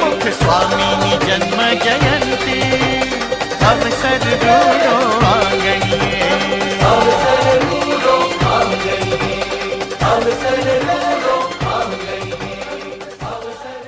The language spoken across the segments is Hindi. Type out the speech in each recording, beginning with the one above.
प्रमुख स्वामी जन्म जयंती अवसर रूरो आंगणिये अवसर रूरो आंगणिये अवसर रूरो आंगणिये अवसर।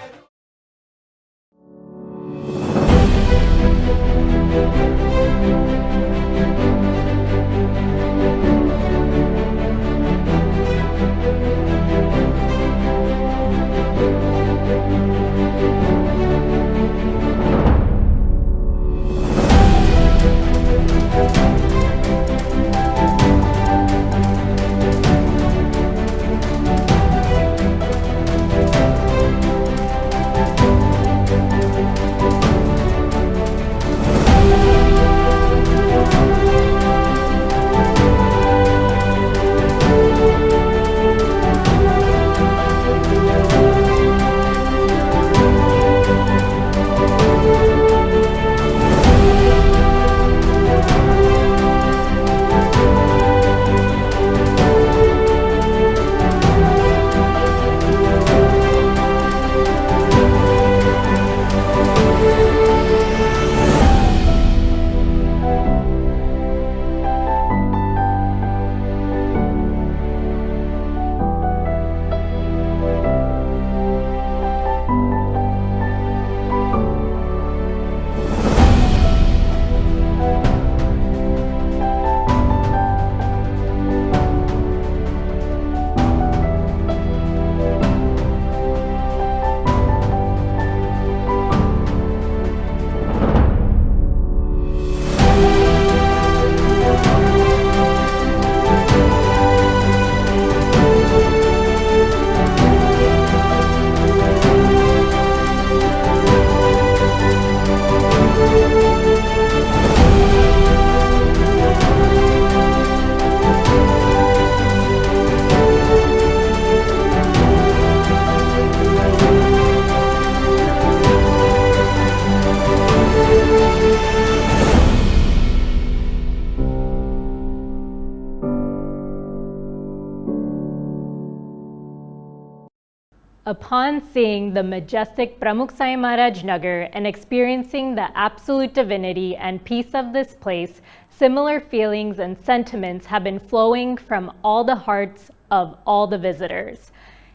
Upon seeing the majestic Pramukh Sai Maharaj Nagar and experiencing the absolute divinity and peace of this place, similar feelings and sentiments have been flowing from all the hearts of all the visitors.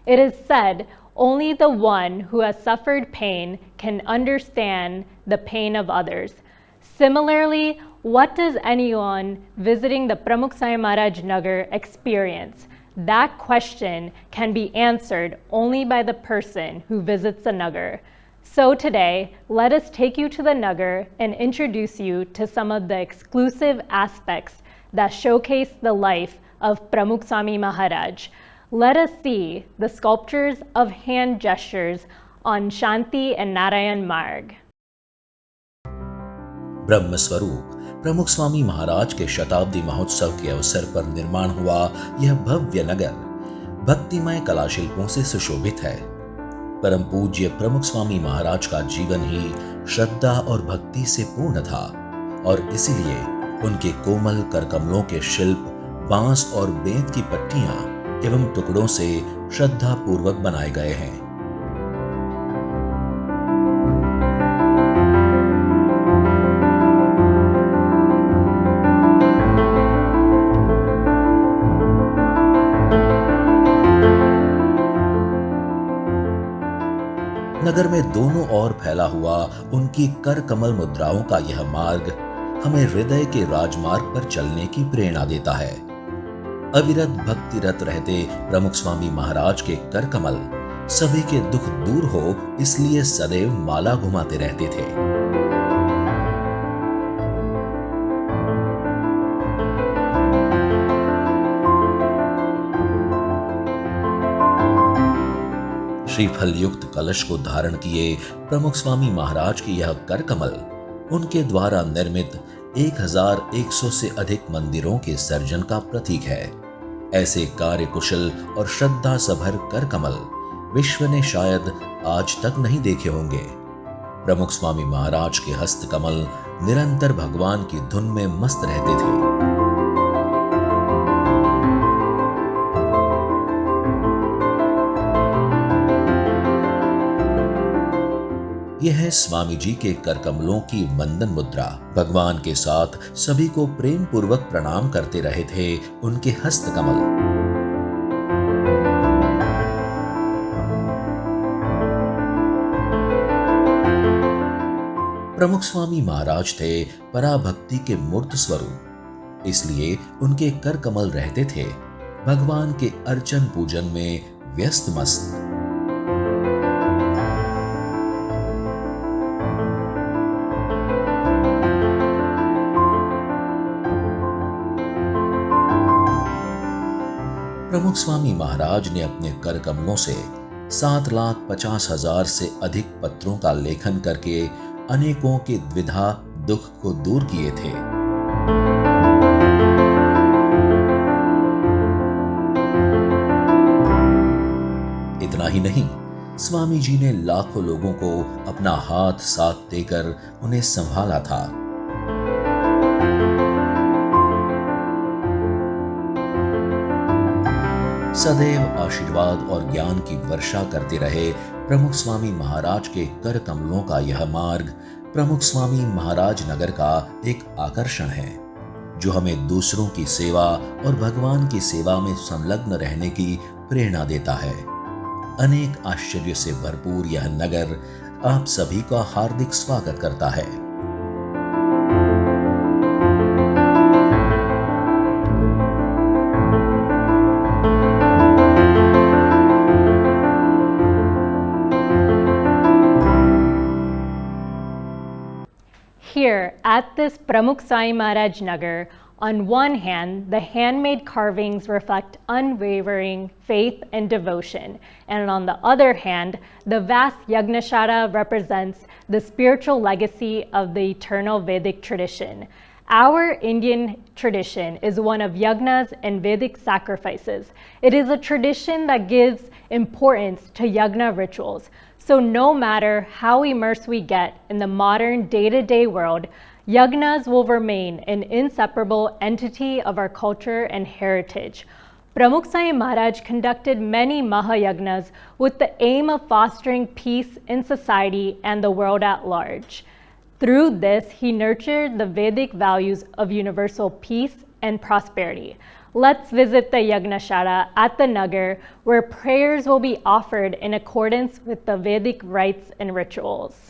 It is said, only the one who has suffered pain can understand the pain of others. Similarly, what does anyone visiting the Pramukh Sai Maharaj Nagar experience? That question can be answered only by the person who visits the Nagar. So today, let us take you to the Nagar and introduce you to some of the exclusive aspects that showcase the life of Pramukh Swami Maharaj. Let us see the sculptures of hand gestures on Shanti and Narayan Marg. ब्रह्म स्वरूप प्रमुख स्वामी महाराज के शताब्दी महोत्सव के अवसर पर निर्माण हुआ यह भव्य नगर भक्तिमय कलाशिल्पों से सुशोभित है। परम पूज्य प्रमुख स्वामी महाराज का जीवन ही श्रद्धा और भक्ति से पूर्ण था और इसीलिए उनके कोमल करकमलों के शिल्प बांस और बेंत की पट्टियां एवं टुकड़ों से श्रद्धा पूर्वक बनाए गए हैं। नगर में दोनों ओर फैला हुआ उनकी कर कमल मुद्राओं का यह मार्ग हमें हृदय के राजमार्ग पर चलने की प्रेरणा देता है। अविरत भक्तिरत रहते प्रमुख स्वामी महाराज के कर कमल सभी के दुख दूर हो इसलिए सदैव माला घुमाते रहते थे। श्रीफल युक्त कलश को धारण किए प्रमुख स्वामी महाराज की यह कर कमल उनके द्वारा निर्मित 1100 से अधिक मंदिरों के सर्जन का प्रतीक है। ऐसे कार्यकुशल और श्रद्धा सभर कर कमल विश्व ने शायद आज तक नहीं देखे होंगे। प्रमुख स्वामी महाराज के हस्त कमल निरंतर भगवान की धुन में मस्त रहते थे। यह है स्वामी जी के कर कमलों की वंदन मुद्रा। भगवान के साथ सभी को प्रेम पूर्वक प्रणाम करते रहे थे उनके हस्त कमल। प्रमुख स्वामी महाराज थे पराभक्ति के मूर्त स्वरूप, इसलिए उनके कर कमल रहते थे भगवान के अर्चन पूजन में व्यस्त मस्त। प्रमुख स्वामी महाराज ने अपने कर कमलों से 7,50,000 से अधिक पत्रों का लेखन करके अनेकों के द्विधा दुख को दूर किए थे। इतना ही नहीं, स्वामी जी ने लाखों लोगों को अपना हाथ साथ देकर उन्हें संभाला था। सदैव आशीर्वाद और ज्ञान की वर्षा करते रहे प्रमुख स्वामी महाराज के कर कमलों का यह मार्ग प्रमुख स्वामी महाराज नगर का एक आकर्षण है, जो हमें दूसरों की सेवा और भगवान की सेवा में संलग्न रहने की प्रेरणा देता है। अनेक आश्चर्य से भरपूर यह नगर आप सभी का हार्दिक स्वागत करता है। Here at this Pramukh Sai Maharaj Nagar, on one hand, the handmade carvings reflect unwavering faith and devotion, and on the other hand, the vast Yagnashara represents the spiritual legacy of the eternal Vedic tradition. Our Indian tradition is one of yagnas and Vedic sacrifices. It is a tradition that gives importance to yagna rituals. So no matter how immersed we get in the modern day-to-day world, yagnas will remain an inseparable entity of our culture and heritage. Pramukh Sai Maharaj conducted many Mahayagnas with the aim of fostering peace in society and the world at large. Through this, he nurtured the Vedic values of universal peace and prosperity. Let's visit the Yagnashara at the Nagar, where prayers will be offered in accordance with the Vedic rites and rituals.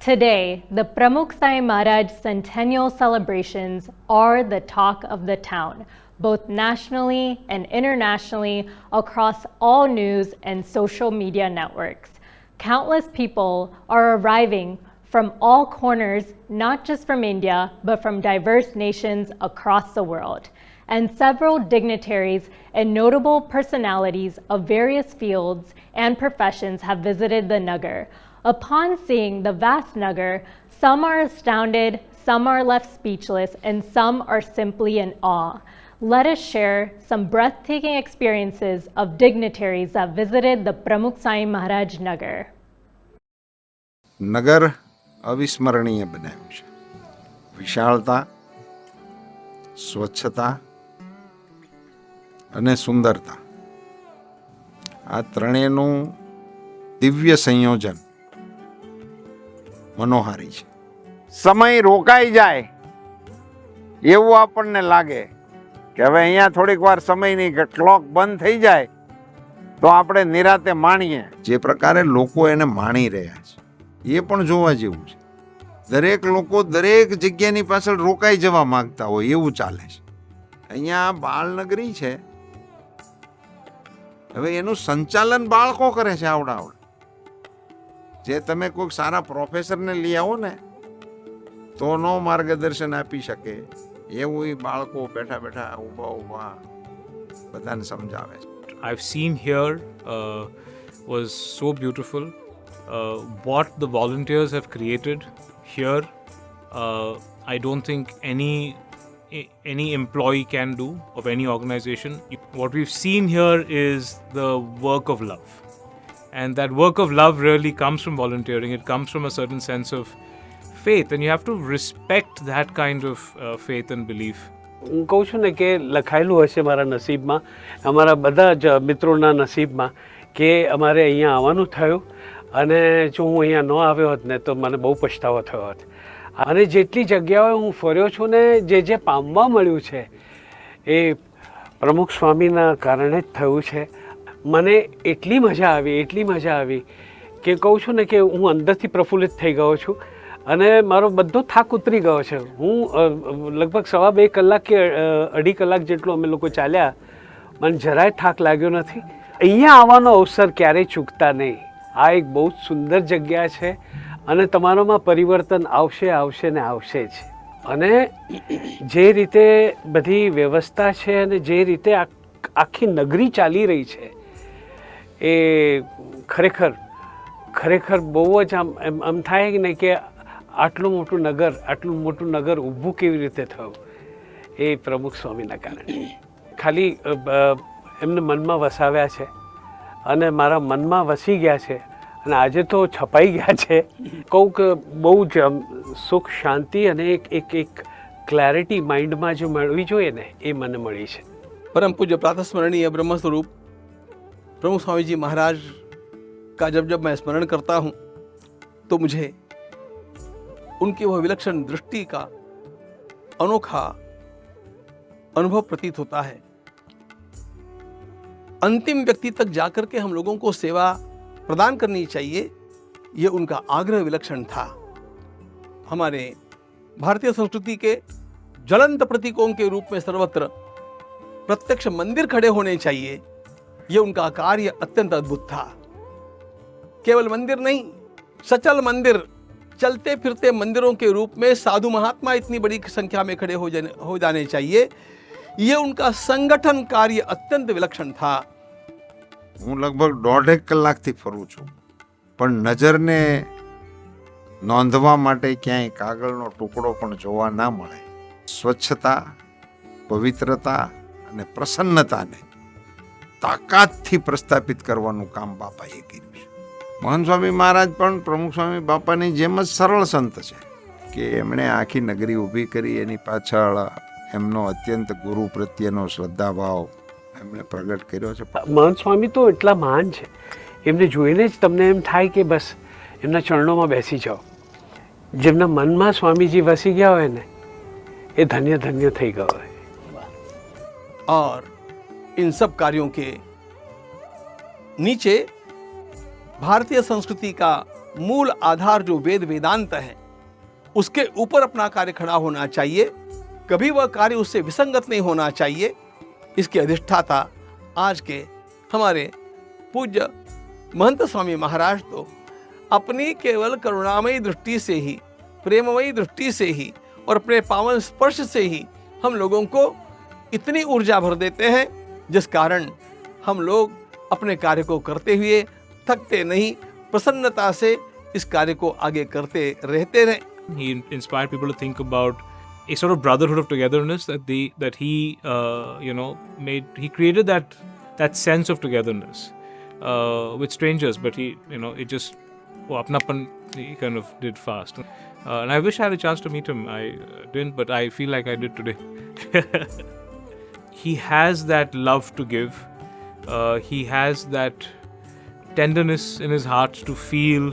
Today, the Pramukh Sai Maharaj Centennial celebrations are the talk of the town, both nationally and internationally across all news and social media networks. Countless people are arriving from all corners, not just from India, but from diverse nations across the world. And several dignitaries and notable personalities of various fields and professions have visited the Nagar. Upon seeing the vast Nagar, some are astounded, some are left speechless, and some are simply in awe. Let us share some breathtaking experiences of dignitaries that visited the Pramukh Sai Maharaj Nagar. નગર અવિસ્મરણીય બનાવ્યું છે. વિશાળતા, સ્વચ્છતા અને સુંદરતા, આ ત્રણેયનું દિવ્ય સંયોજન મનોહારી છે. સમય રોકાઈ જાય એવું આપણને લાગે કે હવે અહીંયા થોડીક વાર સમયની ક્લોક બંધ થઈ જાય તો આપણે નિરાતે માણીએ. જે પ્રકારે લોકો એને માણી રહ્યા છે એ પણ જોવા જેવું છે. દરેક લોકો દરેક જગ્યાની પાછળ રોકાઈ જવા માંગતા હોય એવું ચાલે છે. અહીંયા બાળનગરી છે, હવે એનું સંચાલન બાળકો કરે છે. આવડા જે તમે કોઈક સારા પ્રોફેસરને લઈ આવો ને તો નો માર્ગદર્શન આપી શકે એવું એ બાળકો બેઠા બેઠા ઊભા ઊભા બધાને સમજાવે છે. I've seen here was so beautiful. What the volunteers have created here, I don't think any employee can do of any organization. What we've seen here is the work of love, and that work of love really comes from volunteering. It comes from a certain sense of faith, and you have to respect that kind of faith and belief. હું કહું છું ને કે લખાયેલું હશે મારા નસીબમાં, અમારા બધા જ મિત્રોના નસીબમાં કે અમારે અહીંયા આવવાનું થયું, અને જો હું અહીંયા ન આવ્યો હોત ને તો મને બહુ પછતાવો થયો હોત. અને જેટલી જગ્યાઓએ હું ફર્યો છું ને જે પામવા મળ્યું છે એ પ્રમુખ સ્વામીના કારણે જ થયું છે. મને એટલી મજા આવી કે કહું છું ને કે હું અંદરથી પ્રફુલ્લિત થઈ ગયો છું અને મારો બધો થાક ઉતરી ગયો છે. હું લગભગ 2.5 કલાક કે 2.5 કલાક જેટલું અમે લોકો ચાલ્યા, મને જરાય થાક લાગ્યો નથી. અહીંયા આવવાનો અવસર ક્યારેય ચૂકતા નહીં. આ એક બહુ જ સુંદર જગ્યા છે અને તમારામાં પરિવર્તન આવશે ને આવશે જ. અને જે રીતે બધી વ્યવસ્થા છે અને જે રીતે આખી નગરી ચાલી રહી છે એ ખરેખર બહુ જ આમ થાય ને કે આટલું મોટું નગર ઊભું કેવી રીતે થયું એ પ્રમુખ સ્વામીના કારણે. ખાલી એમને મનમાં વસાવ્યા છે અને મારા મનમાં વસી ગયા છે અને આજે તો છપાઈ ગયા છે. કહું કે બહુ જ સુખ શાંતિ અને એક ક્લેરિટી માઇન્ડમાં જો મળવી જોઈએ ને એ મને મળી છે. परम पूज्य प्रातस्मरणीय ब्रह्म स्वरूप प्रमुख स्वामी जी महाराज का जब मैं स्मरण करता हूँ तो मुझे उनकी वह विलक्षण दृष्टि का अनोखा अनुभव प्रतीत होता है. अंतिम व्यक्ति तक जाकर के हम लोगों को सेवा प्रदान करनी चाहिए, ये उनका आग्रह विलक्षण था. हमारे भारतीय संस्कृति के ज्वलंत प्रतीकों के रूप में सर्वत्र प्रत्यक्ष मंदिर खड़े होने चाहिए, ये उनका कार्य अत्यंत अद्भुत था. केवल मंदिर नहीं, सचल मंदिर, चलते फिरते मंदिरों के रूप में साधु महात्मा इतनी बड़ी संख्या में खड़े हो जाने चाहिए, ये उनका संगठन कार्य अत्यंत विलक्षण था. હું લગભગ 1.5 કલાકથી ફરું છું, પણ નજરને નોંધવા માટે ક્યાંય કાગળનો ટુકડો પણ જોવા ના મળે. સ્વચ્છતા, પવિત્રતા અને પ્રસન્નતાને તાકાતથી પ્રસ્થાપિત કરવાનું કામ બાપાએ કર્યું છે. મહંત સ્વામી મહારાજ પણ પ્રમુખ સ્વામી બાપાની જેમ જ સરળ સંત છે કે એમણે આખી નગરી ઊભી કરી. એની પાછળ એમનો અત્યંત ગુરુ પ્રત્યેનો શ્રદ્ધાભાવ એમણે પ્રગટ કર્યો છે. મહંત સ્વામી તો એટલા મહાન છે, એમને જોઈને જ તમને એમ થાય કે બસ એમના ચરણોમાં બેસી જાઓ. જેમના મનમાં સ્વામીજી વસી ગયા હોય ને એ ધન્ય થઈ ગયો હોય. और इन सब कार्यों के नीचे भारतीय संस्कृति का मूल आधार जो वेद वेदांत है उसके ऊपर अपना कार्य खड़ा होना चाहिए, कभी वह कार्य उससे विसंगत नहीं होना चाहिए। इसके अधिष्ठाता आज के हमारे पूज्य महंत स्वामी महाराज तो अपनी केवल करुणामयी दृष्टि से ही, प्रेममयी दृष्टि से ही और अपने पावन स्पर्श से ही हम लोगों को इतनी ऊर्जा भर देते हैं, जिस कारण हम लोग अपने कार्य को करते हुए थकते नहीं, प्रसन्नता से इस कार्य को आगे करते रहते रहें। He inspired people to think about a sort of brotherhood of togetherness that he he created that sense of togetherness with strangers, but he it just apnapan he kind of did fast, and I wish I had a chance to meet him. I didn't, but I feel like I did today. He has that love to give. He has that tenderness in his heart to feel.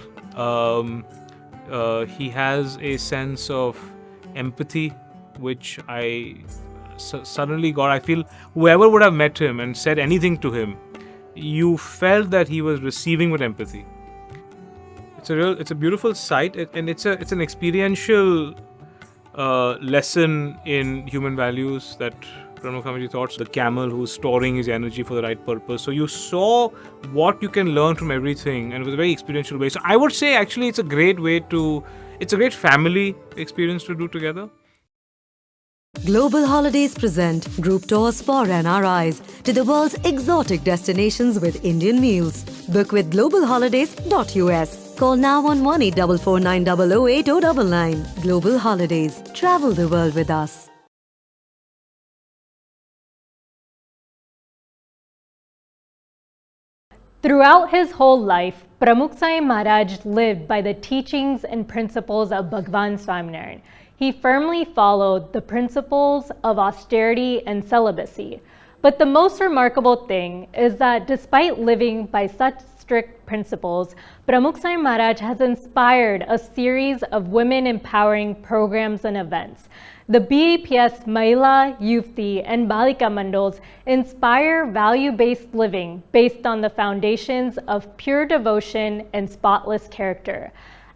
He has a sense of empathy, which I suddenly got. I feel whoever would have met him and said anything to him, you felt that he was receiving with empathy. It's a beautiful sight, and it's an experiential lesson in human values that Pramukh Swamiji taught. The camel who's storing his energy for the right purpose. So you saw what you can learn from everything, and it was a very experiential way. So I would say actually it's a great family experience to do together. Global Holidays present group tours for NRIs to the world's exotic destinations with Indian meals. Book with globalholidays.us. Call now on 1-8449008099. Global Holidays. Travel the world with us. Throughout his whole life, Pramukh Sai Maharaj lived by the teachings and principles of Bhagwan Swaminarayan. He firmly followed the principles of austerity and celibacy. But the most remarkable thing is that despite living by such strict principles, Pramukh Sai Maharaj has inspired a series of women empowering programs and events. The BAPS Mahila, Yuvti, and Balika Mandals inspire value-based living based on the foundations of pure devotion and spotless character.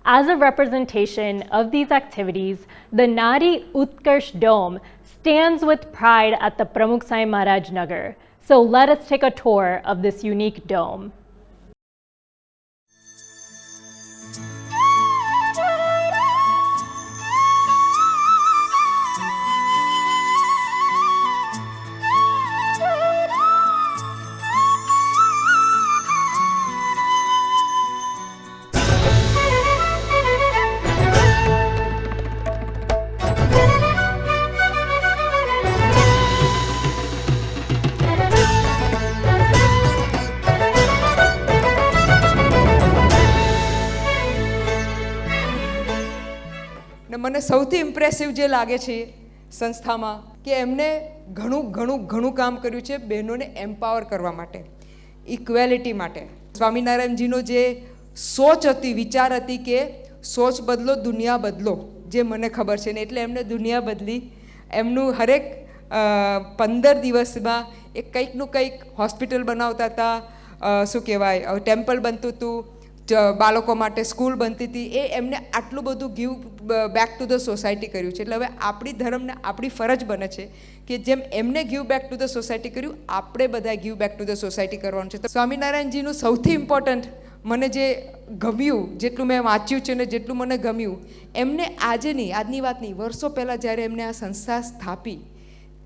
As a representation of these activities, the Nari Utkarsh Dome stands with pride at the Pramukh Sai Maharaj Nagar. So let us take a tour of this unique dome. ને મને સૌથી ઇમ્પ્રેસિવ જે લાગે છે સંસ્થામાં કે એમને ઘણું કામ કર્યું છે બહેનોને એમ્પાવર કરવા માટે, ઇક્વેલિટી માટે. સ્વામિનારાયણજીનો જે સોચ હતી, વિચાર હતી કે સોચ બદલો દુનિયા બદલો, જે મને ખબર છે ને એટલે એમને દુનિયા બદલી. એમનું હરેક 15 દિવસમાં એક કંઈકનું કંઈક હોસ્પિટલ બનાવતા હતા, શું કહેવાય, ટેમ્પલ બનતું હતું, બાળકો માટે સ્કૂલ બનતી હતી. એ એમને આટલું બધું give back to the society કર્યું છે. એટલે હવે આપણી ધર્મને આપણી ફરજ બને છે કે જેમ એમને give back to the society કર્યું, આપણે બધા give back to the society કરવાનું છે. તો સ્વામિનારાયણજીનું સૌથી ઇમ્પોર્ટન્ટ મને જે ગમ્યું, જેટલું મેં વાંચ્યું છે ને જેટલું મને ગમ્યું, એમને આજની વાત નહીં, વર્ષો પહેલાં જ્યારે એમને આ સંસ્થા સ્થાપી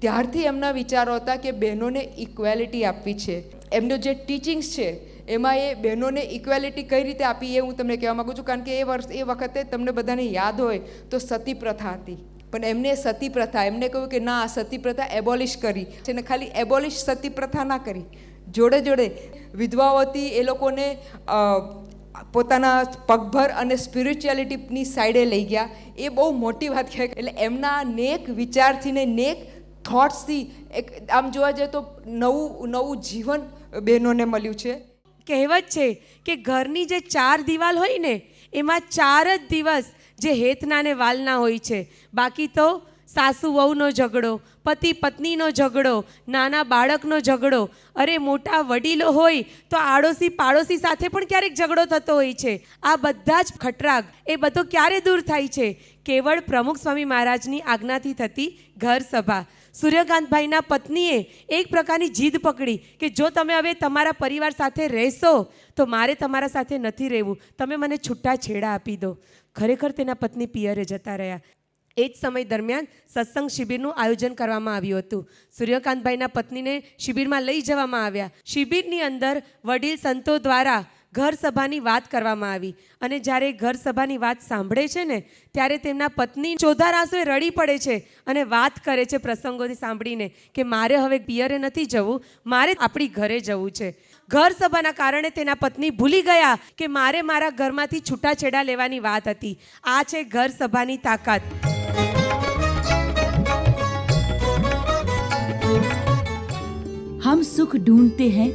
ત્યારથી એમના વિચારો હતા કે બહેનોને ઇક્વેલિટી આપવી છે. એમનો જે ટીચિંગ્સ છે એમાં એ બહેનોને ઇક્વેલિટી કઈ રીતે આપી એ હું તમને કહેવા માગું છું. કારણ કે એ વખતે તમને બધાને યાદ હોય તો સતી પ્રથા હતી, પણ એમને સતી પ્રથા, એમને કહ્યું કે ના, સતી પ્રથા એબોલિશ કરી છે. ને ખાલી એબોલિશ સતી પ્રથા ના કરી, જોડે જોડે વિધવાઓ હતી એ લોકોને પોતાના પગભર અને સ્પિરિચ્યુઆલિટીની સાઈડે લઈ ગયા. એ બહુ મોટી વાત કહેવાય. એટલે એમના નેક વિચારથી ને નેક થોટ્સથી એક આમ જોવા જઈએ તો નવું જીવન બહેનોને મળ્યું છે. કહેવત છે કે ઘરની જે 4 દિવાલ હોય ને એમાં 4 જ દિવસ જે હેતના ને વાલના હોય છે, બાકી તો સાસુ વહુનો ઝઘડો, પતિ પત્નીનો ઝઘડો, નાના બાળકનો ઝઘડો, અરે મોટા વડીલો હોય તો આડોશી પાડોશી સાથે પણ ક્યારેક ઝઘડો થતો હોય છે. આ બધા જ ખટરાગ એ બધો ક્યારે દૂર થાય છે? કેવળ પ્રમુખ સ્વામી મહારાજની આજ્ઞાથી થતી ઘર સભા. સૂર્યકાંતભાઈના પત્નીએ એક પ્રકારની જીદ પકડી કે જો તમે હવે તમારા પરિવાર સાથે રહેશો તો મારે તમારા સાથે નથી રહેવું, તમે મને છૂટા છેડા આપી દો. ખરેખર તેના પત્ની પિયરે જતા રહ્યા. એ જ સમય દરમિયાન સત્સંગ શિબિરનું આયોજન કરવામાં આવ્યું હતું. સૂર્યકાંતભાઈના પત્નીને શિબિરમાં લઈ જવામાં આવ્યા. શિબિરની અંદર વડીલ સંતો દ્વારા ઘર સભાની વાત કરવામાં આવી અને જ્યારે ઘર સભાની વાત સાંભળે છે ને ત્યારે તેમના પત્ની ચોધાર આંસુએ રડી પડે છે અને વાત કરે છે પ્રસંગોથી સાંભળીને કે મારે હવે પિયરે નથી જવું, મારે આપણી ઘરે જવું છે. ઘર સભાના કારણે તેના પત્ની ભૂલી ગયા કે મારે મારા ઘરમાંથી છૂટાછેડા લેવાની વાત હતી. આ છે ઘર સભાની તાકાત. हम सुख ढूंढते हैं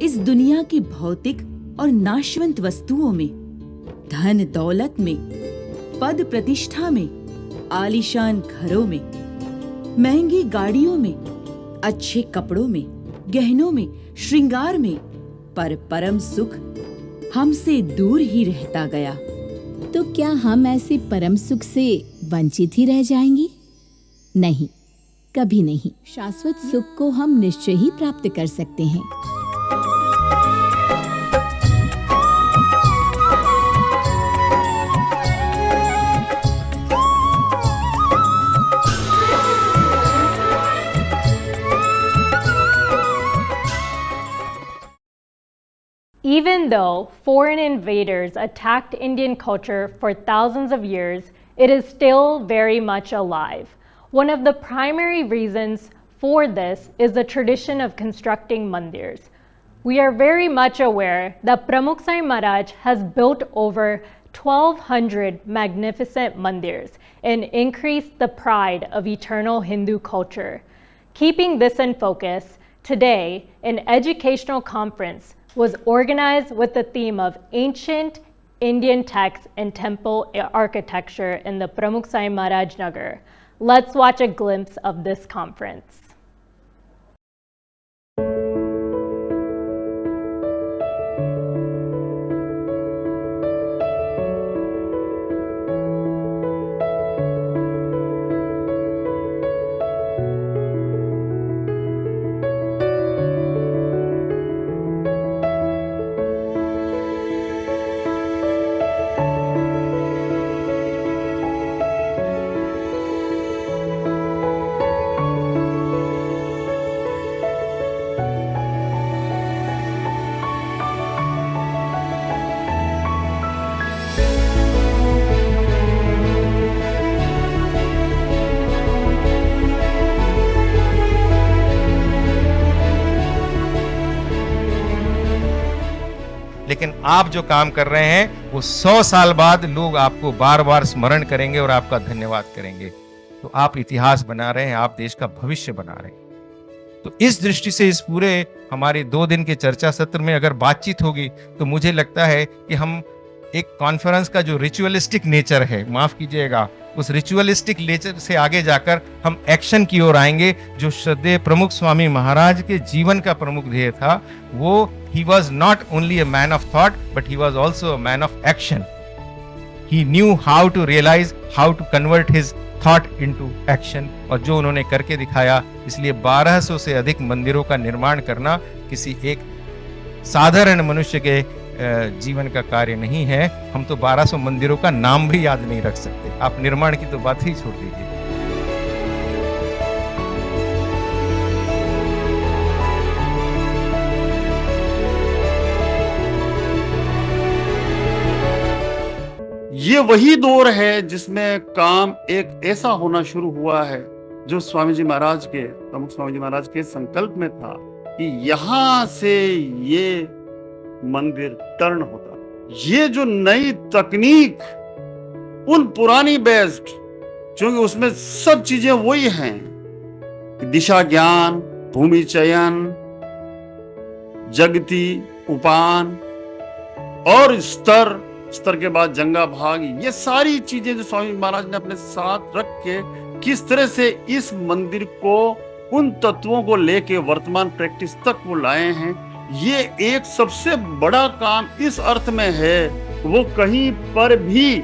इस दुनिया की भौतिक और नाशवंत वस्तुओं में, धन दौलत में, पद प्रतिष्ठा में, आलीशान घरों में, महंगी गाड़ियों में, अच्छे कपड़ों में, गहनों में, श्रृंगार में, पर परम सुख हमसे दूर ही रहता गया. तो क्या हम ऐसे परम सुख से वंचित ही रह जाएंगे? नहीं, कभी नहीं. शाश्वत सुख को हम निश्चय ही प्राप्त कर सकते हैं. Even though foreign invaders attacked Indian culture for thousands of years, it is still very much alive. One of the primary reasons for this is the tradition of constructing mandirs. We are very much aware that Pramukh Sai Maharaj has built over 1,200 magnificent mandirs and increased the pride of eternal Hindu culture. Keeping this in focus, today an educational conference was organized with the theme of ancient Indian texts and temple architecture in the Pramukh Sai Maharaj Nagar. Let's watch a glimpse of this conference. लेकिन आप जो काम कर रहे हैं वो 100 साल बाद लोग आपको बार बार स्मरण करेंगे और आपका धन्यवाद करेंगे. तो आप इतिहास बना रहे हैं, आप देश का भविष्य बना रहे हैं. तो इस दृष्टि से इस पूरे हमारे 2 दिन के चर्चा सत्र में अगर बातचीत होगी तो मुझे लगता है कि हम एक कॉन्फ्रेंस का जो रिचुअलिस्टिक नेचर है, माफ कीजिएगा, उस रिचुअलिस्टिक नेचर से आगे जाकर हम एक्शन की ओर आएंगे. जो श्रद्धेय प्रमुख स्वामी महाराज के जीवन का प्रमुख ध्येय था, वो he was not only a man of thought but he was also a man of action. He knew how to realize, how to convert his thought into action. और जो उन्होंने करके दिखाया, इसलिए 1200 से अधिक मंदिरों का निर्माण करना किसी एक साधारण मनुष्य के जीवन का कार्य नहीं है. हम तो 1200 मंदिरों का नाम भी याद नहीं रख सकते, आप निर्माण की तो बात ही छोड़ दीजिए. ये वही दौर है जिसमें काम एक ऐसा होना शुरू हुआ है जो स्वामी जी महाराज के, प्रमुख स्वामी जी महाराज के संकल्प में था कि यहां से ये मंदिर टर्न होता. ये जो नई तकनीक, उन पुरानी बेस्ड, क्योंकि उसमें सब चीजें वही हैं, दिशा ज्ञान, भूमि चयन, जगती उपान और स्तर के बाद जंगा भाग, ये सारी चीजें जो स्वामी महाराज ने अपने साथ रख के किस तरह से इस मंदिर को उन तत्वों को लेके वर्तमान प्रैक्टिस तक वो लाए हैं, ये एक सबसे बड़ा काम इस अर्थ में है, वो कहीं पर भी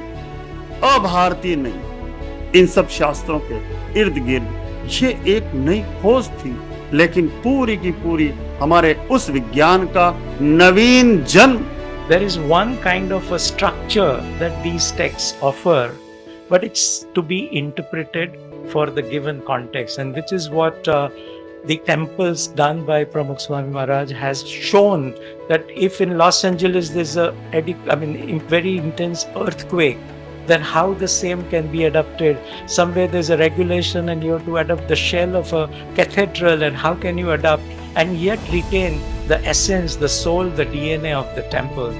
अभारतीय नहीं। इन सब शास्त्रों के इर्द गिर्द ये एक नई खोज थी, लेकिन पूरी की पूरी हमारे उस विज्ञान का नवीन जन्म। There is one kind of a structure that these texts offer, but it's to be interpreted for the given context, and which is what the temples done by Pramukh Swami Maharaj has shown, that if in Los Angeles there's a very intense earthquake, then how the same can be adapted. Somewhere there's a regulation and you have to adapt the shell of a cathedral, and how can you adapt and yet retain the essence, the soul, the DNA of the temple.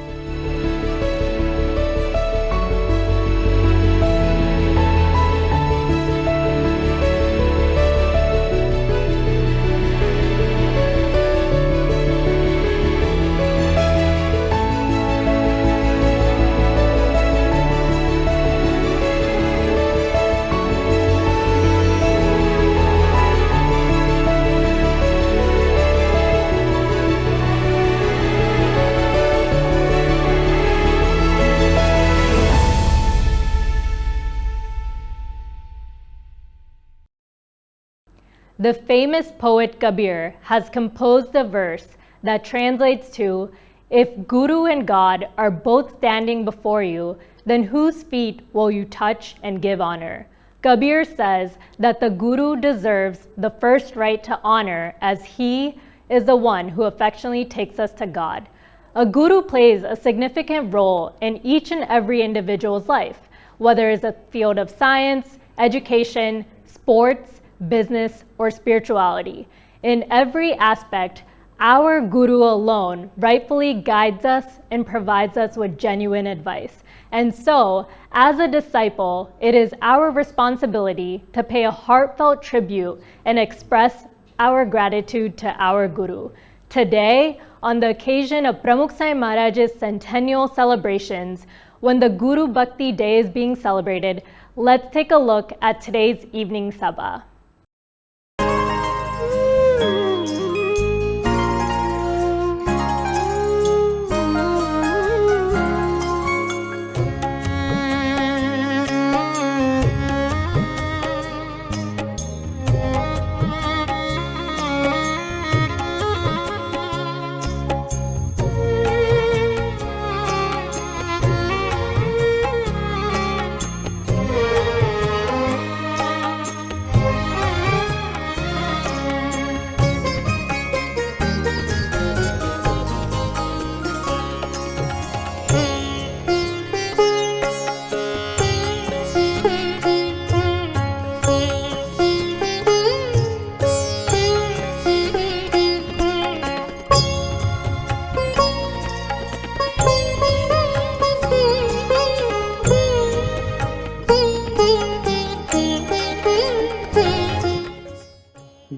The famous poet Kabir has composed a verse that translates to, "If Guru and God are both standing before you, then whose feet will you touch and give honor?" Kabir says that the Guru deserves the first right to honor, as he is the one who affectionately takes us to God. A Guru plays a significant role in each and every individual's life, whether it's a field of science, education, sports, business, or spirituality. In every aspect, our Guru alone rightfully guides us and provides us with genuine advice. And so, as a disciple, it is our responsibility to pay a heartfelt tribute and express our gratitude to our Guru. Today, on the occasion of Pramukh Sai Maharaj's centennial celebrations, when the Guru Bhakti Day is being celebrated, let's take a look at today's evening sabha.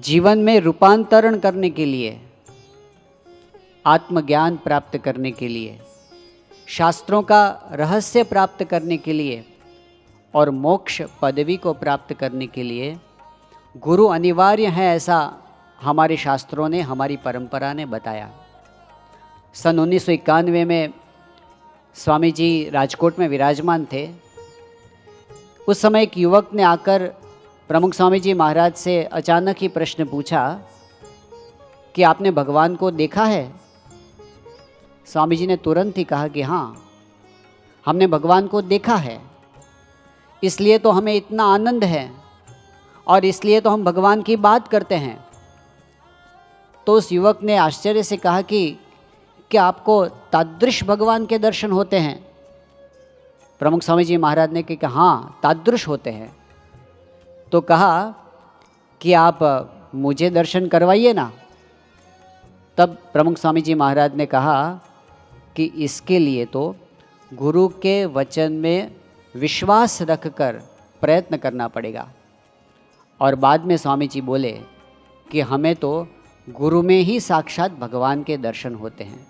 जीवन में रूपांतरण करने के लिए, आत्मज्ञान प्राप्त करने के लिए, शास्त्रों का रहस्य प्राप्त करने के लिए और मोक्ष पदवी को प्राप्त करने के लिए गुरु अनिवार्य है, ऐसा हमारे शास्त्रों ने, हमारी परंपरा ने बताया। सन 1991 में स्वामी जी राजकोट में विराजमान थे। उस समय एक युवक ने आकर प्रमुख स्वामी जी महाराज से अचानक ही प्रश्न पूछा कि आपने भगवान को देखा है? स्वामी जी ने तुरंत ही कहा कि हाँ, हमने भगवान को देखा है, इसलिए तो हमें इतना आनंद है और इसलिए तो हम भगवान की बात करते हैं। तो उस युवक ने आश्चर्य से कहा कि क्या आपको तादृश भगवान के दर्शन होते हैं? प्रमुख स्वामी जी महाराज ने कहा हाँ, तादृश होते हैं। तो कहा कि आप मुझे दर्शन करवाइए ना। तब प्रमुख स्वामी जी महाराज ने कहा कि इसके लिए तो गुरु के वचन में विश्वास रखकर प्रयत्न करना पड़ेगा। और बाद में स्वामी जी बोले कि हमें तो गुरु में ही साक्षात भगवान के दर्शन होते हैं।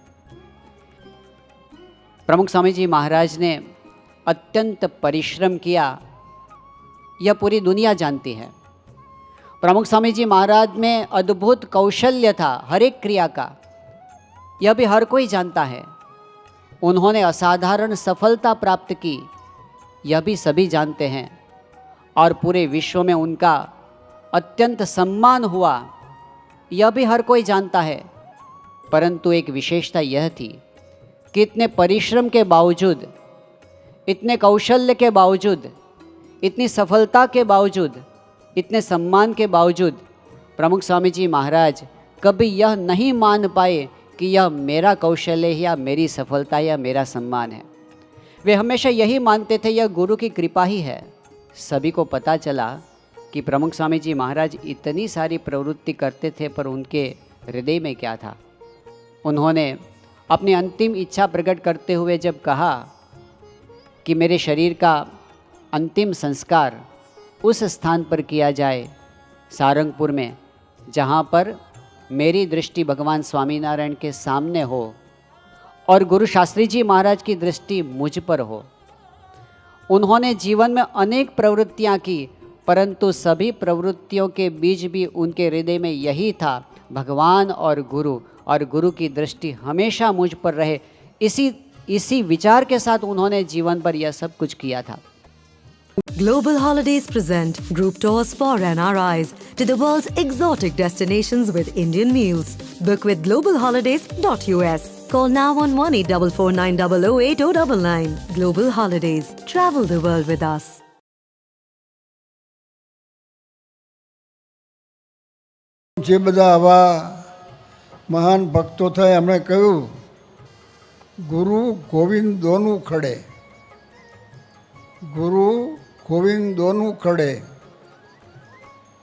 प्रमुख स्वामी जी महाराज ने अत्यंत परिश्रम किया यह पूरी दुनिया जानती है। प्रमुख स्वामी जी महाराज में अद्भुत कौशल्य था हर एक क्रिया का, यह भी हर कोई जानता है। उन्होंने असाधारण सफलता प्राप्त की, यह भी सभी जानते हैं। और पूरे विश्व में उनका अत्यंत सम्मान हुआ, यह भी हर कोई जानता है। परंतु एक विशेषता यह थी कि इतने परिश्रम के बावजूद, इतने कौशल्य के बावजूद, इतनी सफलता के बावजूद, इतने सम्मान के बावजूद प्रमुख स्वामी जी महाराज कभी यह नहीं मान पाए कि यह मेरा कौशल्य है या मेरी सफलता या मेरा सम्मान है। वे हमेशा यही मानते थे यह गुरु की कृपा ही है। सभी को पता चला कि प्रमुख स्वामी जी महाराज इतनी सारी प्रवृत्ति करते थे, पर उनके हृदय में क्या था। उन्होंने अपनी अंतिम इच्छा प्रकट करते हुए जब कहा कि मेरे शरीर का अंतिम संस्कार उस स्थान पर किया जाए, सारंगपुर में, जहाँ पर मेरी दृष्टि भगवान स्वामीनारायण के सामने हो और गुरु शास्त्री जी महाराज की दृष्टि मुझ पर हो। उन्होंने जीवन में अनेक प्रवृत्तियाँ की, परंतु सभी प्रवृत्तियों के बीच भी उनके हृदय में यही था, भगवान और गुरु की दृष्टि हमेशा मुझ पर रहे। इसी विचार के साथ उन्होंने जीवन पर यह सब कुछ किया था। Global Holidays present group tours for NRIs to the world's exotic destinations with Indian meals. Book with globalholidays.us. Call now on 1844900899. Global Holidays. Travel the world with us. જે બધા આવા મહાન ભક્તો થાય એમણે કહ્યું, ગુરુ ગોવિંદ દોનું ખડે, ગુરુ ગોવિંદ દોનું ખડે,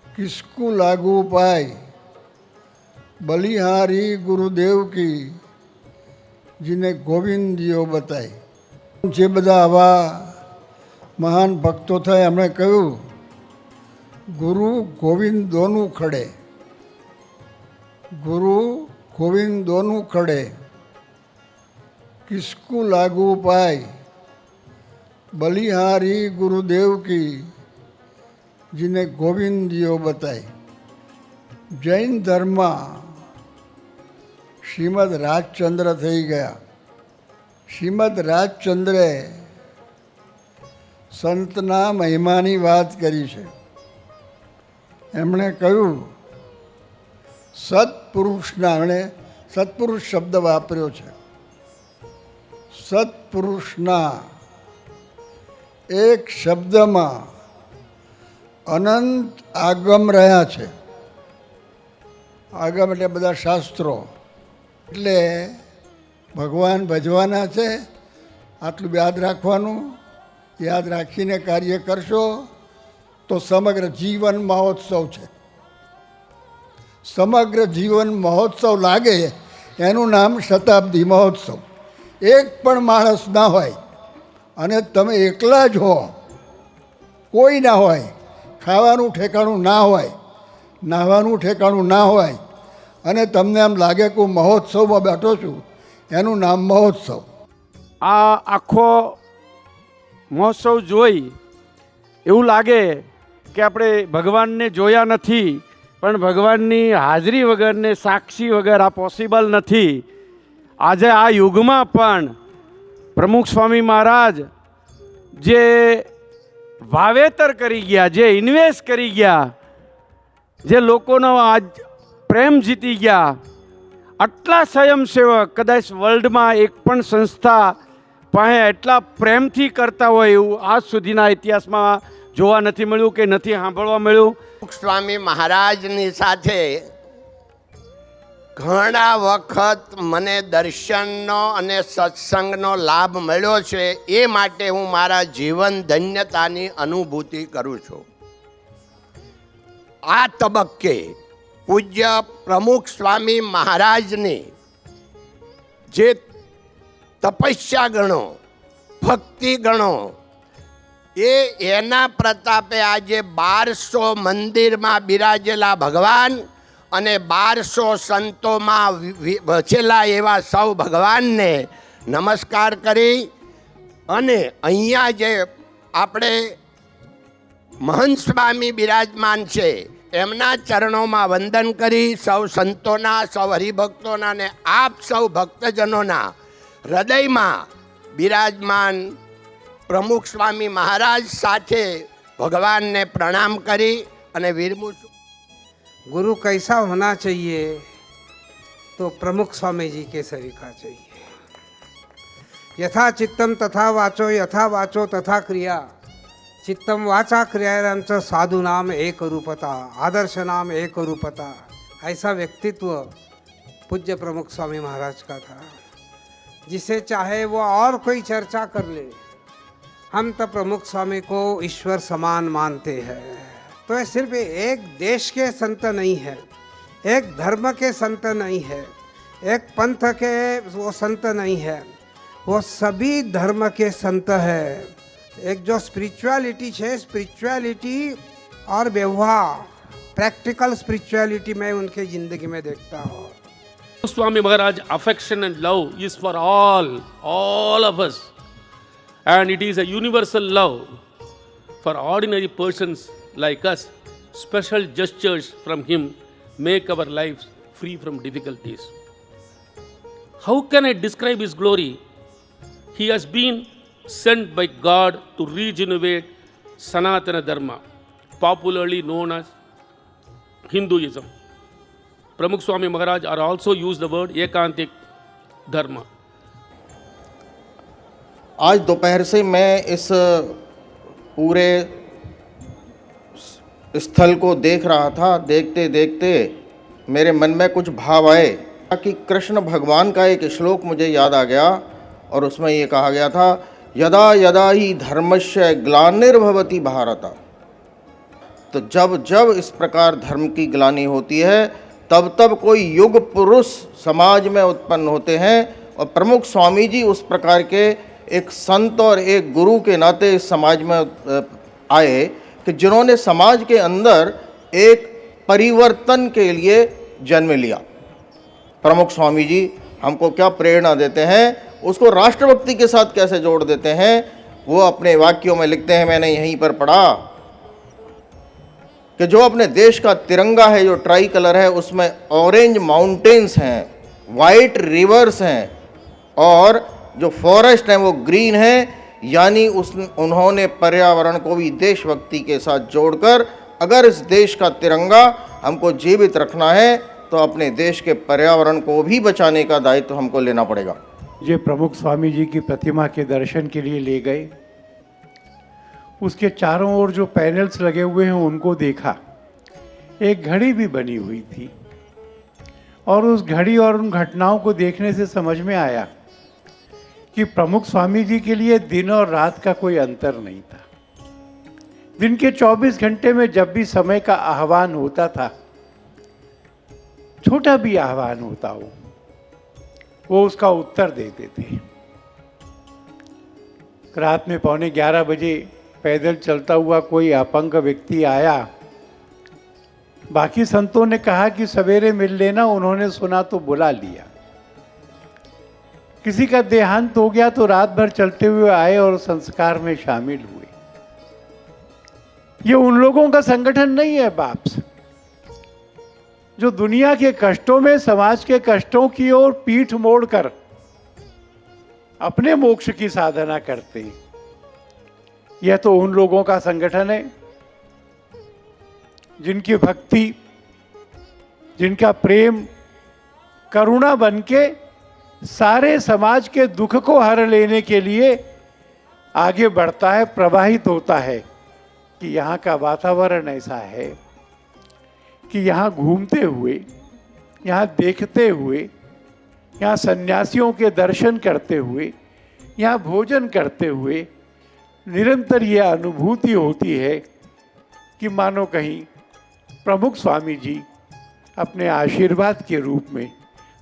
કિસકુ લાગુ પાય, બલિહારી ગુરુદેવ की जिन्हें गोविंद दियो बताए। જે બધા આવા મહાન ભક્તો થાય એમણે કહ્યું, ગુરુ ગોવિંદ દોનું ખડે, गुरु गोविंद दोनों खड़े, किसको लागू पाए, बलिहारी गुरुदेव की जिन्हें गोविंद दियो बताए। जैन धर्म श्रीमद राजचंद्र थी गया। श्रीमद राजचंद्रे संतना महिमानी बात करी है। एमणे कहूँ सत्पुरुषना, एमणे सत्पुरुष शब्द वापर्यो छे। सत्पुरुषना एक शब्द में अनंत आगम रह्या छे। आगम एटले बधा शास्त्रों, एटले भगवान भजवाना छे। आटलुं याद राखवानुं, याद राखीने कार्य करशो तो समग्र जीवन महोत्सव छे। समग्र जीवन महोत्सव लागे एनु नाम शताब्दी महोत्सव। एक पण माणस ना होय अने तमे एकला ज हो, कोई ना होय, खावानुं ठेकाणुं ना होय, नाहवानुं ठेकाणुं ना होय अने तमने एम लागे कि महोत्सवमां बेठो छुं, एनुं नाम महोत्सव। आ आखो महोत्सव जोई एवुं लागे कि આપણે ભગવાનને જોયા નથી, પણ ભગવાનની હાજરી વગરને, સાક્ષી વગર આ પોસિબલ નથી। આજે આ યુગમાં પણ પ્રમુખ સ્વામી મહારાજ જે વાવેતર કરી ગયા, જે ઇન્વેસ્ટ કરી ગયા, જે લોકોનો આજ પ્રેમ જીતી ગયા, આટલા સ્વયંસેવક કદાચ વર્લ્ડમાં એક પણ સંસ્થા પાસે એટલા પ્રેમથી કરતા હોય એવું આજ સુધીના ઇતિહાસમાં જોવા નથી મળ્યું કે નથી સાંભળવા મળ્યું। સ્વામી મહારાજની સાથે ઘણા વખત મને દર્શનનો અને સત્સંગનો લાભ મળ્યો છે, એ માટે હું મારા જીવન ધન્યતાની અનુભૂતિ કરું છું। આ તબક્કે પૂજ્ય પ્રમુખ સ્વામી મહારાજની જે તપસ્યા ગણો, ભક્તિ ગણો, એના પ્રતાપે આજે 1200 મંદિરમાં બિરાજેલા ભગવાન અને 1200 સંતોમાં વસેલા એવા સૌ ભગવાનને નમસ્કાર કરી અને અહીંયા જે આપણે મહંત સ્વામી બિરાજમાન છે એમના ચરણોમાં વંદન કરી સૌ સંતોના, સૌ હરિભક્તોના ને આપ સૌ ભક્તજનોના હૃદયમાં બિરાજમાન પ્રમુખ સ્વામી મહારાજ સાથે ભગવાનને પ્રણામ કરી અને વિરમું છું। गुरु कैसा होना चाहिए तो प्रमुख स्वामी जी के सरीखा चाहिए। यथा चित्तम तथा वाचो तथा क्रिया, चित्तम वाचा क्रियायांचं साधु नाम एक रूपता, आदर्श नाम एक रूपता, ऐसा व्यक्तित्व पूज्य प्रमुख स्वामी महाराज का था। जिसे चाहे वो और कोई चर्चा कर ले, हम तो प्रमुख स्वामी को ईश्वर समान मानते हैं। तो ये सिर्फ एक देश के संत नहीं है, एक धर्म के संत नहीं है, एक पंथ के वो संत नहीं है, वो सभी धर्म के संत है। एक जो स्पिरिचुअलिटी है, स्पिरिचुअलिटी और व्यवहार, प्रैक्टिकल स्पिरिचुअलिटी मैं उनके जिंदगी में देखता हूँ। Swami Maharaj affection and love is for all of us, and it is a universal love for ordinary persons like us. Special gestures from him make our lives free from difficulties. How can I describe his glory? He has been sent by God to regenerate Sanatana Dharma, popularly known as Hinduism. Pramukh Swami Maharaj are also used the word Ekantik Dharma. आज दोपहर से मैं इस पूरे स्थल को देख रहा था। देखते देखते मेरे मन में कुछ भाव आए कि कृष्ण भगवान का एक श्लोक मुझे याद आ गया और उसमें ये कहा गया था, यदा यदा ही धर्मस्य ग्लानिर्भवति भारत। तो जब जब इस प्रकार धर्म की ग्लानि होती है तब तब कोई युग पुरुष समाज में उत्पन्न होते हैं, और प्रमुख स्वामी जी उस प्रकार के एक संत और एक गुरु के नाते इस समाज में आए कि जिन्होंने समाज के अंदर एक परिवर्तन के लिए जन्म लिया। प्रमुख स्वामी जी हमको क्या प्रेरणा देते हैं, उसको राष्ट्रभक्ति के साथ कैसे जोड़ देते हैं। वो अपने वाक्यों में लिखते हैं, मैंने यहीं पर पढ़ा कि जो अपने देश का तिरंगा है, जो ट्राई कलर है, उसमें ऑरेंज माउंटेन्स हैं, वाइट रिवर्स हैं, और जो फॉरेस्ट हैं वो ग्रीन है। यानी उन्होंने पर्यावरण को भी देशभक्ति के साथ जोड़कर, अगर इस देश का तिरंगा हमको जीवित रखना है तो अपने देश के पर्यावरण को भी बचाने का दायित्व हमको लेना पड़ेगा। ये प्रमुख स्वामी जी की प्रतिमा के दर्शन के लिए ले गए, उसके चारों ओर जो पैनल्स लगे हुए हैं उनको देखा। एक घड़ी भी बनी हुई थी, और उस घड़ी और उन घटनाओं को देखने से समझ में आया कि प्रमुख स्वामी जी के लिए दिन और रात का कोई अंतर नहीं था। दिन के 24 घंटे में जब भी समय का आह्वान होता था, छोटा भी आह्वान होता हो, वो उसका उत्तर देते थे। रात में 11:15 बजे पैदल चलता हुआ कोई अपंग व्यक्ति आया। बाकी संतों ने कहा कि सवेरे मिल लेना, उन्होंने सुना तो बुला लिया। किसी का देहांत हो गया तो रात भर चलते हुए आए और संस्कार में शामिल हुए। ये उन लोगों का संगठन नहीं है बाप्स, जो दुनिया के कष्टों में समाज के कष्टों की ओर पीठ मोड़कर अपने मोक्ष की साधना करते हैं। यह तो उन लोगों का संगठन है जिनकी भक्ति, जिनका प्रेम करुणा बनके सारे समाज के दुख को हर लेने के लिए आगे बढ़ता है, प्रवाहित होता है। कि यहाँ का वातावरण ऐसा है कि यहाँ घूमते हुए, यहाँ देखते हुए, यहाँ सन्यासियों के दर्शन करते हुए, यहाँ भोजन करते हुए निरंतर ये अनुभूति होती है कि मानो कहीं प्रमुख स्वामी जी अपने आशीर्वाद के रूप में,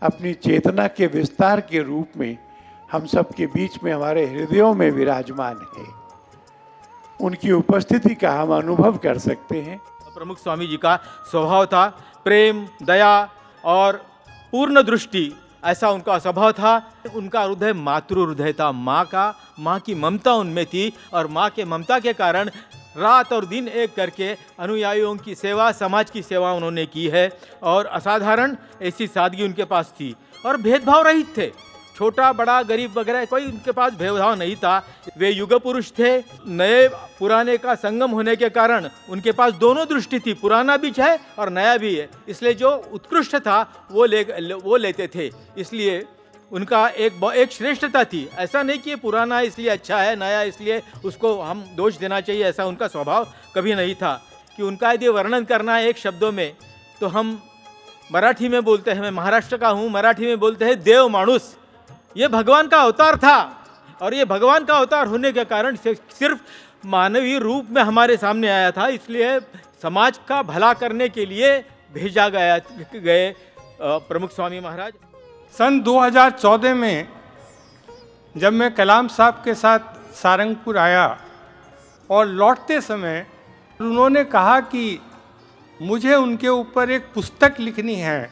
अपनी चेतना के विस्तार के रूप में हम सब के बीच में, हमारे हृदयों में विराजमान है। उनकी उपस्थिति का हम अनुभव कर सकते हैं। प्रमुख स्वामी जी का स्वभाव था प्रेम, दया और पूर्ण दृष्टि, ऐसा उनका स्वभाव था। उनका हृदय मातृ हृदय था, माँ की ममता उनमें थी, और माँ के ममता के कारण रात और दिन एक करके अनुयायियों की सेवा, समाज की सेवा उन्होंने की है और असाधारण ऐसी सादगी उनके पास थी और भेदभाव रहित थे। छोटा बड़ा गरीब वगैरह कोई उनके पास भेदभाव नहीं था। वे युग पुरुष थे। नए पुराने का संगम होने के कारण उनके पास दोनों दृष्टि थी, पुराना भी है और नया भी है, इसलिए जो उत्कृष्ट था वो लेते थे। इसलिए उनका एक श्रेष्ठता थी। ऐसा नहीं कि पुराना है इसलिए अच्छा है, नया इसलिए उसको हम दोष देना चाहिए, ऐसा उनका स्वभाव कभी नहीं था। कि उनका यदि वर्णन करना है एक शब्दों में तो हम मराठी में बोलते हैं, मैं महाराष्ट्र का हूँ, मराठी में बोलते हैं देव माणूस। ये भगवान का अवतार था और ये भगवान का अवतार होने के कारण सिर्फ मानवीय रूप में हमारे सामने आया था, इसलिए समाज का भला करने के लिए भेजा गए प्रमुख स्वामी महाराज। सन 2014 में जब मैं कलाम साहब के साथ सारंगपुर आया और लौटते समय उन्होंने कहा कि मुझे उनके ऊपर एक पुस्तक लिखनी है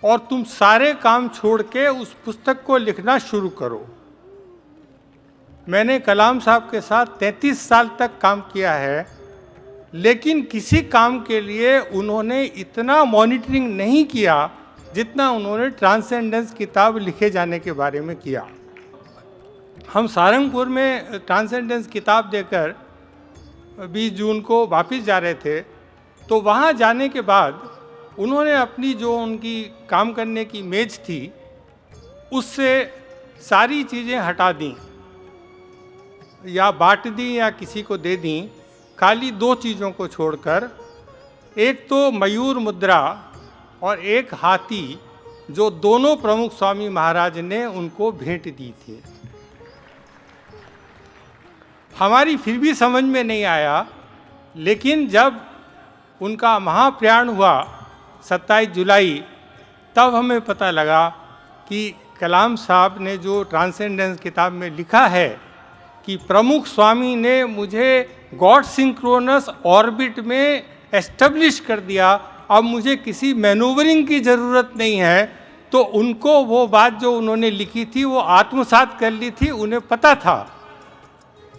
और तुम सारे काम छोड़ के उस पुस्तक को लिखना शुरू करो। मैंने कलाम साहब के साथ 33 साल तक काम किया है, लेकिन किसी काम के लिए उन्होंने इतना मॉनिटरिंग नहीं किया जितना उन्होंने ट्रांसेंडेंस किताब लिखे जाने के बारे में किया। हम सारंगपुर में ट्रांसेंडेंस किताब देकर 20 जून को वापस जा रहे थे, तो वहाँ जाने के बाद उन्होंने अपनी जो उनकी काम करने की मेज थी उससे सारी चीज़ें हटा दी या बांट दी या किसी को दे दी, खाली 2 चीज़ों को छोड़कर, एक तो मयूर मुद्रा और एक हाथी, जो दोनों प्रमुख स्वामी महाराज ने उनको भेंट दी थी। हमारी फिर भी समझ में नहीं आया, लेकिन जब उनका महाप्रयाण हुआ 27 जुलाई, तब हमें पता लगा कि कलाम साहब ने जो ट्रांसेंडेंस किताब में लिखा है कि प्रमुख स्वामी ने मुझे गॉड सिंक्रोनस ऑर्बिट में एस्टेब्लिश कर दिया, अब मुझे किसी मैनूवरिंग की ज़रूरत नहीं है। तो उनको वो बात जो उन्होंने लिखी थी वो आत्मसात कर ली थी, उन्हें पता था।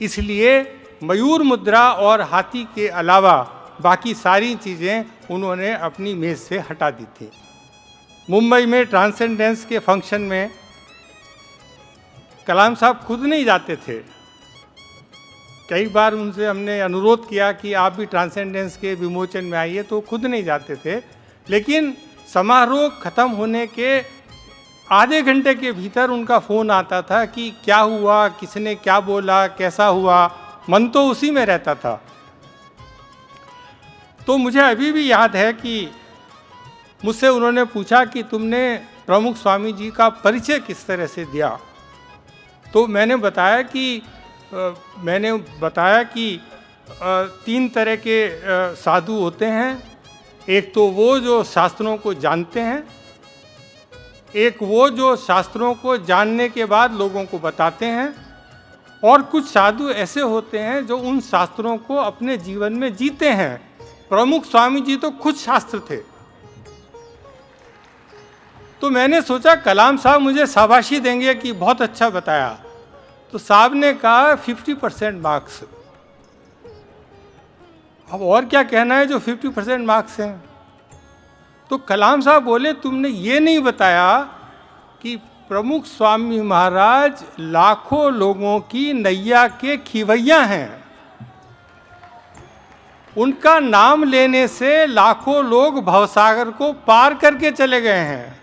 इसलिए मयूर मुद्रा और हाथी के अलावा बाकी सारी चीज़ें उन्होंने अपनी मेज़ से हटा दी थी। मुंबई में ट्रांसेंडेंस के फंक्शन में कलाम साहब खुद नहीं जाते थे। कई बार उनसे हमने अनुरोध किया कि आप भी ट्रांसेंडेंस के विमोचन में आइए, तो खुद नहीं जाते थे। लेकिन समारोह ख़त्म होने के आधे घंटे के भीतर उनका फ़ोन आता था कि क्या हुआ, किसने क्या बोला, कैसा हुआ, मन तो उसी में रहता था। तो मुझे अभी भी याद है कि मुझसे उन्होंने पूछा कि तुमने प्रमुख स्वामी जी का परिचय किस तरह से दिया। तो मैंने बताया कि 3 तरह के साधु होते हैं। एक तो वो जो शास्त्रों को जानते हैं, एक वो जो शास्त्रों को जानने के बाद लोगों को बताते हैं, और कुछ साधु ऐसे होते हैं जो उन शास्त्रों को अपने जीवन में जीते हैं। प्रमुख स्वामी जी तो खुद शास्त्र थे। तो मैंने सोचा कलाम साहब मुझे शाबाशी देंगे कि बहुत अच्छा बताया। तो साहब ने कहा 50% मार्क्स। अब और क्या कहना है जो 50% मार्क्स हैं। तो कलाम साहब बोले तुमने ये नहीं बताया कि प्रमुख स्वामी महाराज लाखों लोगों की नैया के खिवैया हैं। उनका नाम लेने से लाखों लोग भवसागर को पार करके चले गए हैं।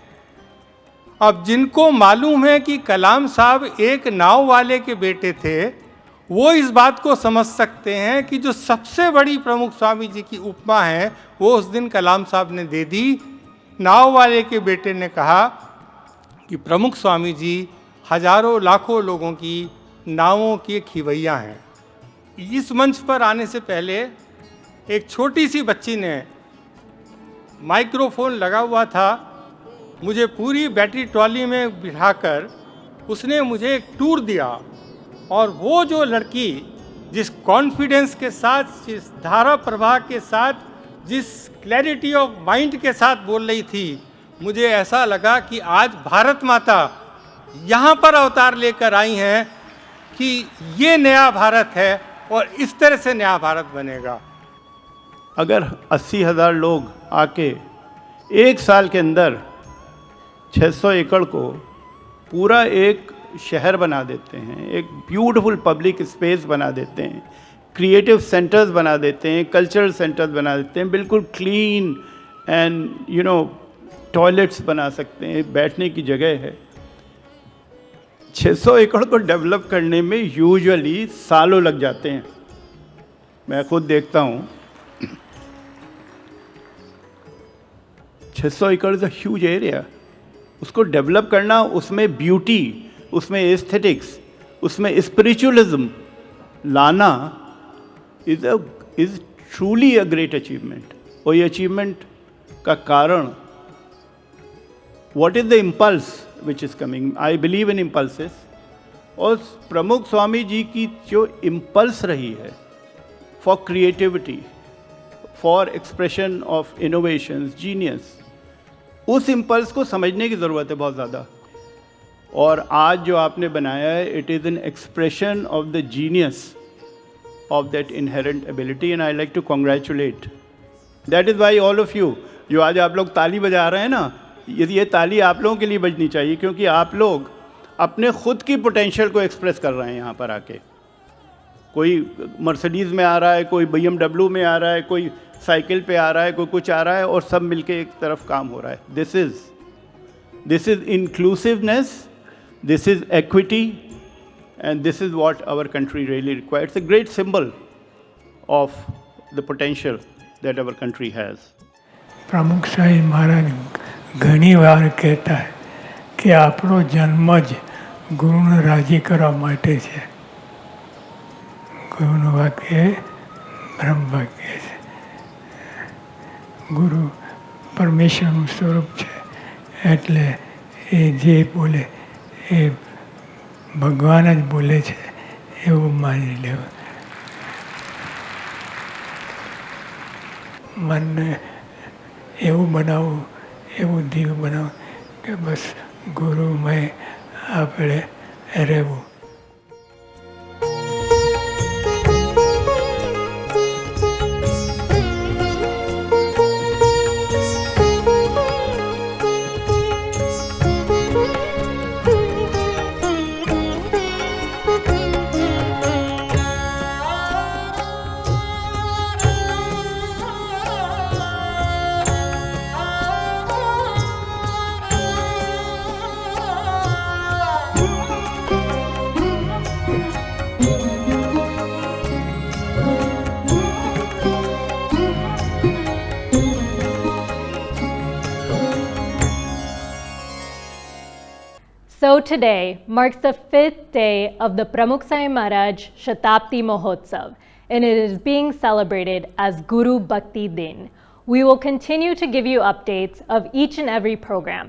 अब जिनको मालूम है कि कलाम साहब एक नाव वाले के बेटे थे, वो इस बात को समझ सकते हैं कि जो सबसे बड़ी प्रमुख स्वामी जी की उपमा है वो उस दिन कलाम साहब ने दे दी। नाव वाले के बेटे ने कहा कि प्रमुख स्वामी जी हजारों लाखों लोगों की नावों के खिवैया हैं। इस मंच पर आने से पहले एक छोटी सी बच्ची ने, माइक्रोफोन लगा हुआ था, मुझे पूरी बैटरी ट्रॉली में बिठाकर उसने मुझे एक टूर दिया। और वो जो लड़की जिस कॉन्फिडेंस के साथ, जिस धारा प्रवाह के साथ, जिस क्लैरिटी ऑफ माइंड के साथ बोल रही थी, मुझे ऐसा लगा कि आज भारत माता यहाँ पर अवतार लेकर आई हैं कि ये नया भारत है और इस तरह से नया भारत बनेगा। अगर 80,000 लोग आके एक साल के अंदर 600 एकड़ को पूरा एक शहर बना देते हैं, एक ब्यूटीफुल पब्लिक स्पेस बना देते हैं, क्रिएटिव सेंटर्स बना देते हैं, कल्चरल सेंटर्स बना देते हैं, बिल्कुल क्लीन एंड टॉयलेट्स बना सकते हैं, बैठने की जगह है। 600 एकड़ को डेवलप करने में यूजुअली सालों लग जाते हैं। मैं खुद देखता हूँ 600 एकड़ इज़ अ ह्यूज एरिया। उसको डेवलप करना, उसमें ब्यूटी, उसमें एस्थेटिक्स, उसमें स्पिरिचुअलिज्म लाना is truly a great achievement. और ये अचीवमेंट का कारण, what is the impulse which is coming, I believe in impulses. और प्रमुख स्वामी जी की जो इम्पल्स रही है for creativity, for expression of innovations, genius, उस इम्पल्स को समझने की ज़रूरत है बहुत ज़्यादा। और आज जो आपने बनाया है, it is an expression of the genius of that inherent ability, and I like to congratulate. That is why all of you, जो आज आप लोग ताली बजा रहे हैं ना, ये ताली आप लोगों के लिए बजनी चाहिए, क्योंकि आप लोग अपने खुद की पोटेंशियल को एक्सप्रेस कर रहे हैं यहाँ पर आके। कोई मर्सिडीज़ में आ रहा है, कोई BMW में आ रहा है, कोई साइकिल पे आ रहा है, कोई कुछ आ रहा है, और सब मिलके एक तरफ काम हो रहा है। This is inclusiveness, this is equity, and this is what our country really requires. It's a great symbol of the potential that our country has. પ્રમુખ સાહેબ મહારાજ ઘણી વાર કહેતા કે આપણો જન્મ જ ગુરુને રાજી કરવા માટે છે. ગુરુનું વાક્ય બ્રહ્મ વાક્ય છે. ગુરુ પરમેશ્વરનું સ્વરૂપ છે, એટલે એ જે બોલે એ ભગવાન જ બોલે છે એવું માની લેવું. મનને એવું બનાવવું, એવું દીવ બનાવવું કે બસ ગુરુમય આપણે રહેવું. So today marks the 5th day of the Pramukh Sai Maharaj Shatabdi Mahotsav, and it is being celebrated as Guru Bhakti Din. We will continue to give you updates of each and every program.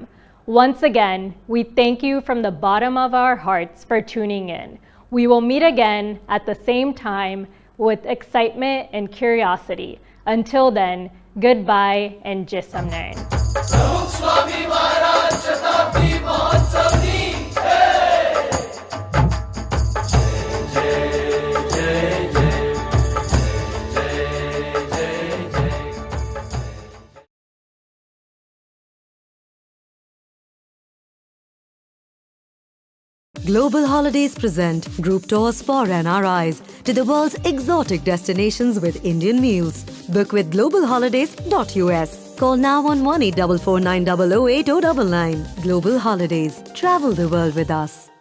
Once again, we thank you from the bottom of our hearts for tuning in. We will meet again at the same time with excitement and curiosity. Until then, goodbye and Jai Samnain. Pramukh Swami Maharaj Shatabdi Mahotsav Din. Global Holidays present group tours for NRIs to the world's exotic destinations with Indian meals. Book with globalholidays.us. Call now on 1844900899. Global Holidays. Travel the world with us.